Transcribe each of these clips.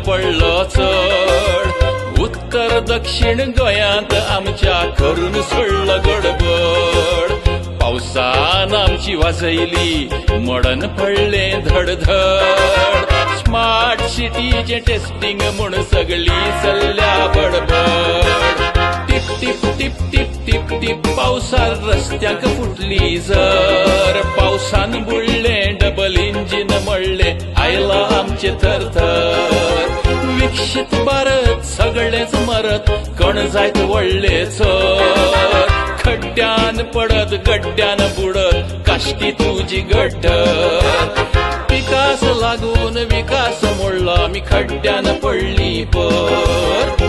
पडलो चढ उत्तर दक्षिण गोंयांत आमच्या करून सोडलो गडबड पावसान आमची वाजयली मडन पडले धडधड स्मार्ट सिटीचे टेस्टिंग म्हूण सगळी चल्ल्या बडबड टिप टिप टिप टिप टिप टिप पावसार रस्त्यांक फुटली जर पावसान बुडले डबल इंजिन मळले आयला आमचे थरथर विकसित भारत सगळेच मरत कण जायत व्हडले चोर खड्ड्यान पडत गड्ड्यान बुडत काश्टी तुजी गड्डर विकास लागून विकास मोडलो आमी खड्ड्यान पडली पर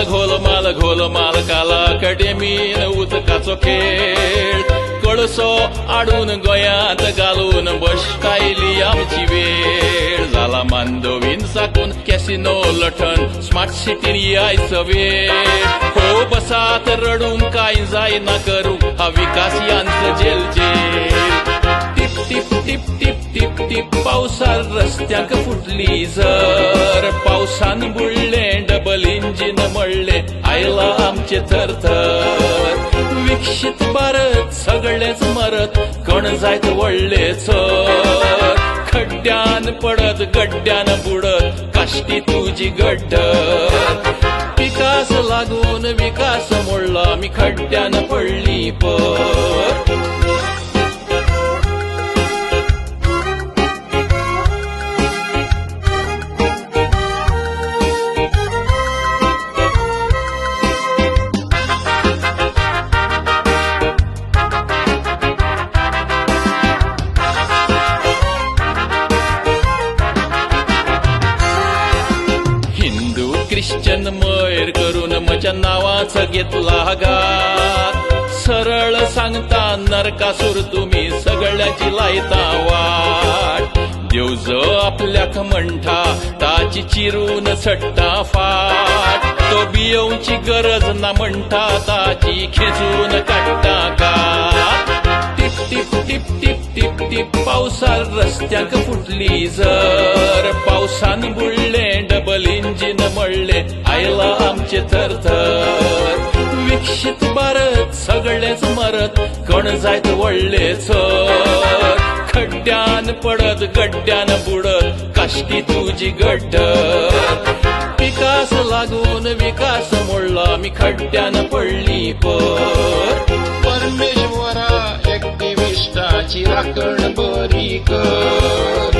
घोलमाल घोलमाल काला अकॅडमीन उदकाचो खेळ कळसो आडून गोंयांत घालून बसकायली आमची वेळ जाला मांदोवीन साकून कॅसिनो लठण स्मार्ट सिटीन यायचो वेळ हो बसात रडूंक कांय जायना करूंक हा विकास यांचो जेल टिप टिप टिप टिप टिप टिप पावसार रस्त्यांक फुटली जर पावसान बुडले डबल इंजिन मळले आयला आमचे थरथर विकसित भारत सगळेच मरत कण जायत व्हडले चोर खड्ड्यान पडत गड्ड्यान बुडत काश्टी तुजी गड्डर विकास लागून विकास मोडलो आमी खड्ड्यान पडली पर ख्रिश्चन मैर करून म्हज्या नांवाचो घेतला घात सरळ सांगता नरकासूर तुमी सगळ्याची लायता वाट देव जो आपल्याक म्हणटा ताची चिरून सट्टा फाट तो बियोवची गरज ना म्हणटा ताची खेचून काडटा कात टिप टिप टिप टिप टिप पावसार रस्त्यांक फुटली जर पावसान बुडले डबल इंजिन मळले आयला आमचे थरथर विकसित भारत सगळेच मरत कण जायत व्हडले चोर खड्ड्यान पडत गड्ड्यान बुडत काश्टी तुजी गड्डर विकास लागून विकास मोडलो आमी खड्ड्यान पडली पर परमेश्वरा एक्टिविस्टाची राखण बरी कर